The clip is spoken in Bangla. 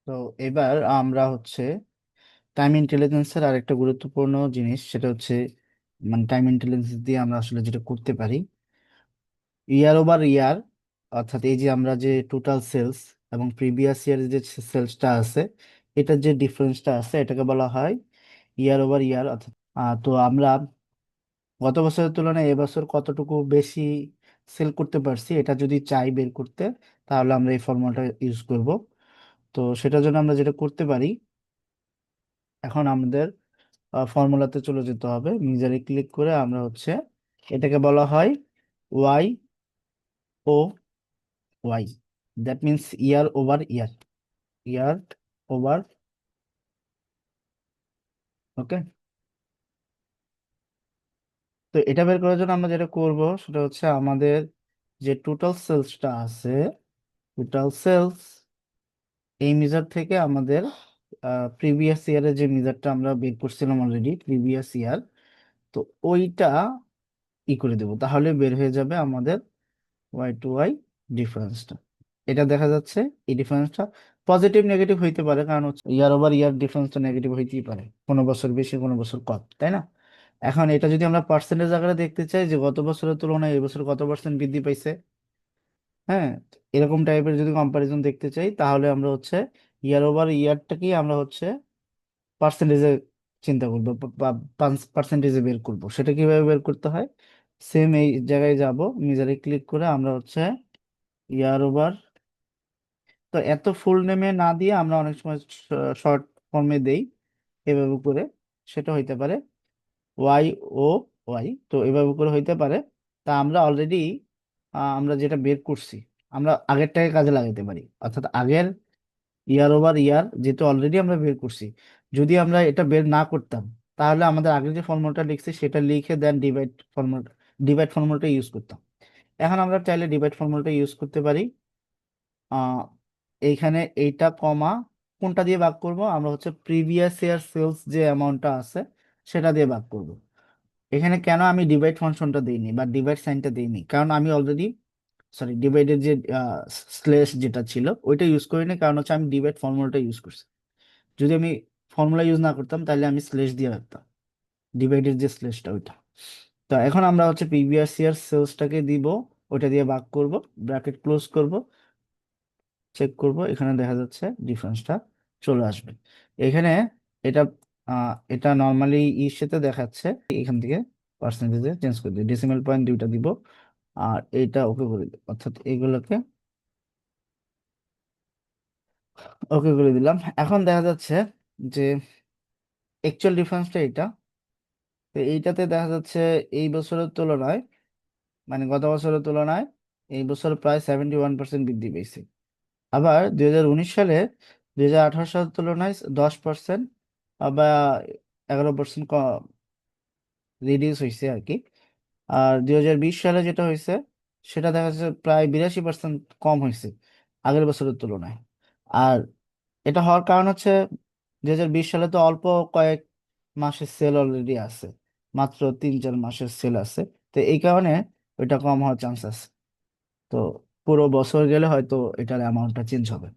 তো এবার আমরা হচ্ছে টাইম ইন্টেলিজেন্সের আরেকটা গুরুত্বপূর্ণ জিনিস, সেটা হচ্ছে মানে টাইম ইন্টেলিজেন্স দিয়ে আমরা আসলে যেটা করতে পারি ইয়ার ওভার ইয়ার, অর্থাৎ এই যে আমরা যে টোটাল সেলস এবং প্রিভিয়াস ইয়ার যে সেলসটা আছে, এটার যে ডিফারেন্সটা আছে এটাকে বলা হয় ইয়ার ওভার ইয়ার। অর্থাৎ তো আমরা গত বছরের তুলনায় এবছর কতটুকু বেশি সেল করতে পারছি এটা যদি চাই বের করতে, তাহলে আমরা এই ফর্মুলাটা ইউজ করব। তো সেটার জন্য আমরা যেটা করতে পারি, এখন আমাদের ফর্মুলাতে চলে যেতে হবে, মিজারে ক্লিক করে আমরা হচ্ছে এটাকে বলা হয় Y O Y, that means year over year, year over, okay. তো এটা বের করার জন্য আমরা যেটা করব সেটা হচ্ছে আমাদের যে টোটাল সেলসটা আছে, টোটাল সেলস এই মেজার থেকে আমাদের প্রিভিয়াস ইয়ারের যে মেজারটা আমরা বের করছিলাম অলরেডি প্রিভিয়াস ইয়ার, তো ওইটা করে দেবো, তাহলে বের হয়ে যাবে আমাদের ওয়াই টু ওয়াই ডিফারেন্সটা। এটা দেখা যাচ্ছে এই ডিফারেন্সটা পজিটিভ নেগেটিভ হইতে পারে, কারণ হচ্ছে ইয়ার ওভার ইয়ার ডিফারেন্সটা নেগেটিভ হইতেই পারে, কোনো বছর বেশি কোনো বছর কম, তাই না? এখন এটা যদি আমরা পার্সেন্টেজ আকারে দেখতে চাই যে গত বছরের তুলনায় এই বছর কত পার্সেন্ট বৃদ্ধি পাইছে, হ্যাঁ, এরকম টাইপের যদি কম্পারিজন দেখতে চাই, তাহলে আমরা হচ্ছে ইয়ার ওভার ইয়ারটাকেই আমরা হচ্ছে পার্সেন্টেজে চিন্তা করবো, পার্সেন্টেজে বের করব। সেটা কিভাবে বের করতে হয়, সেম এই জায়গায় যাব, মেজারে ক্লিক করে আমরা হচ্ছে ইয়ার ওভার, তো এত ফুল নেমে না দিয়ে আমরা অনেক সময় শর্ট ফর্মে দেই এভাবে করে, সেটা হইতে পারে ওয়াই ও ওয়াই, তো এভাবে করে হইতে পারে। তা আমরা অলরেডি আমরা যেটা বের করছি আমরা আগেরটাকে কাজে লাগাতে পারি, অর্থাৎ আগের ইয়ার ওভার ইয়ার যেটা অলরেডি আমরা বের করছি, যদি আমরা এটা বের না করতাম তাহলে আমাদের আগের যে ফর্মুলাটা লিখছি সেটা লিখে দেন ডিভাইড ফর্মুলাটা ইউজ করতাম। এখন আমরা চাইলে ডিভাইড ফর্মুলাটা ইউজ করতে পারি। আহ এইখানে এইটা কমা কোনটা দিয়ে ভাগ করব, আমরা হচ্ছে প্রিভিয়াস ইয়ার সেলস যে অ্যামাউন্টটা আছে সেটা দিয়ে ভাগ করব। এখানে কেন আমি ডিভাইড ফাংশনটা দিইনি বা ডিভাইড সাইনটা দিইনি, কারণ আমি অলরেডি, সরি, ডিভাইডের যে স্লেশ যেটা ছিল ওইটা ইউজ করিনি, কারণ হচ্ছে আমি ডিভাইড ফর্মুলাটা ইউজ করছি। যদি আমি ফর্মুলা ইউজ না করতাম তাহলে আমি স্লেশ দিয়ে রাখতাম, ডিভাইডের যে স্লেশটা ওইটা। তো এখন আমরা হচ্ছে প্রিভিয়াস ইয়ার সেলসটাকে দিব, ওইটা দিয়ে ভাগ করব, ব্র্যাকেট ক্লোজ করব, চেক করব, এখানে দেখা যাচ্ছে ডিফারেন্সটা চলে আসবে। এখানে এটা এটা নর্মালি ইর সাথে দেখাচ্ছে, এখান থেকে পার্সেন্টেজে চেঞ্জ করে দিই, ডেসিমাল পয়েন্ট দুইটা দিব, আর এইটা ওকে করে দিই, অর্থাৎ এগুলোকে ওকে করে দিলাম। এখন দেখা যাচ্ছে যে অ্যাকচুয়াল ডিফারেন্সটা এটা, তো এইটাতে দেখা যাচ্ছে এই বছরের তুলনায়, মানে গত বছরের তুলনায় এই বছর প্রায় 71% বৃদ্ধি পেয়েছে। আবার 2019 সালে 2018 সালের তুলনায় 10% বা 11% রিডিউস হয়েছে আর কি। আর 2020 সালে যেটা হয়েছে সেটা দেখা যাচ্ছে প্রায় 82% কম হয়েছে আগের বছরের তুলনায়। আর এটা হওয়ার কারণ হচ্ছে 2020 সালে তো অল্প কয়েক মাসের সেল অলরেডি আছে, মাত্র 3-4 মাসের সেল আছে, তো এই কারণে ওইটা কম হওয়ার চান্স আছে। তো পুরো বছর গেলে হয়তো এটার অ্যামাউন্টটা চেঞ্জ হবে।